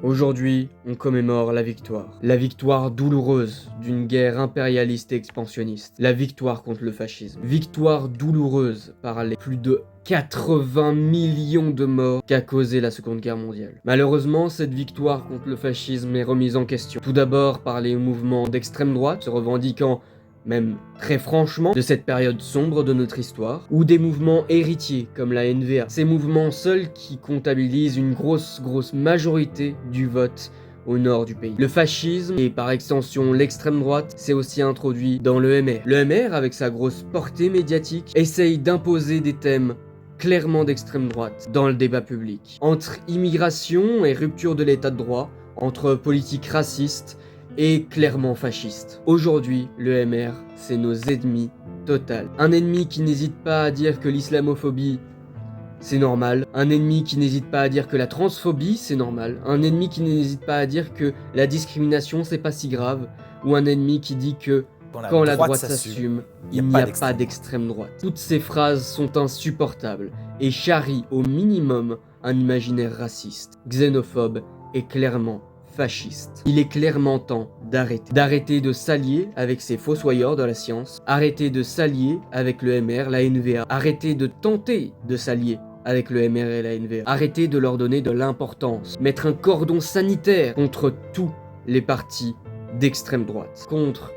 Aujourd'hui, on commémore la victoire. La victoire douloureuse d'une guerre impérialiste et expansionniste. La victoire contre le fascisme. Victoire douloureuse par les plus de 80 millions de morts qu'a causé la Seconde Guerre mondiale. Malheureusement, cette victoire contre le fascisme est remise en question. Tout d'abord par les mouvements d'extrême droite, se revendiquant même très franchement, de cette période sombre de notre histoire, ou des mouvements héritiers comme la NVA. Ces mouvements seuls qui comptabilisent une grosse majorité du vote au nord du pays. Le fascisme, et par extension l'extrême droite, s'est aussi introduit dans le MR. Le MR, avec sa grosse portée médiatique, essaye d'imposer des thèmes clairement d'extrême droite dans le débat public. Entre immigration et rupture de l'état de droit, entre politique raciste et clairement fasciste. Aujourd'hui, le MR, c'est nos ennemis total. Un ennemi qui n'hésite pas à dire que l'islamophobie, c'est normal. Un ennemi qui n'hésite pas à dire que la transphobie, c'est normal. Un ennemi qui n'hésite pas à dire que la discrimination, c'est pas si grave. Ou un ennemi qui dit que quand la droite s'assume, il n'y a pas d'extrême droite. Toutes ces phrases sont insupportables et charrient au minimum un imaginaire raciste, xénophobe et clairement fasciste. Il est clairement temps d'arrêter de s'allier avec ces fossoyeurs de la science, arrêter de s'allier avec le MR, la NVA, arrêter de tenter de s'allier avec le MR et la NVA, arrêter de leur donner de l'importance, mettre un cordon sanitaire contre tous les partis d'extrême droite, contre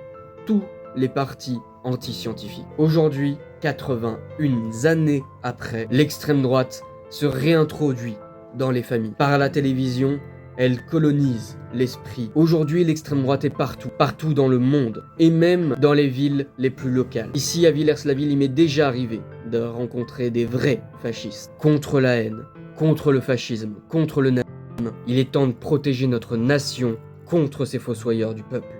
tous les partis anti-scientifiques. Aujourd'hui, 81 années après, l'extrême droite se réintroduit dans les familles. Par la télévision, elle colonise l'esprit. Aujourd'hui, l'extrême droite est partout dans le monde, et même dans les villes les plus locales. Ici, à Villers-la-Ville, il m'est déjà arrivé de rencontrer des vrais fascistes. Contre la haine, contre le fascisme, contre le nazisme, il est temps de protéger notre nation contre ces fossoyeurs du peuple.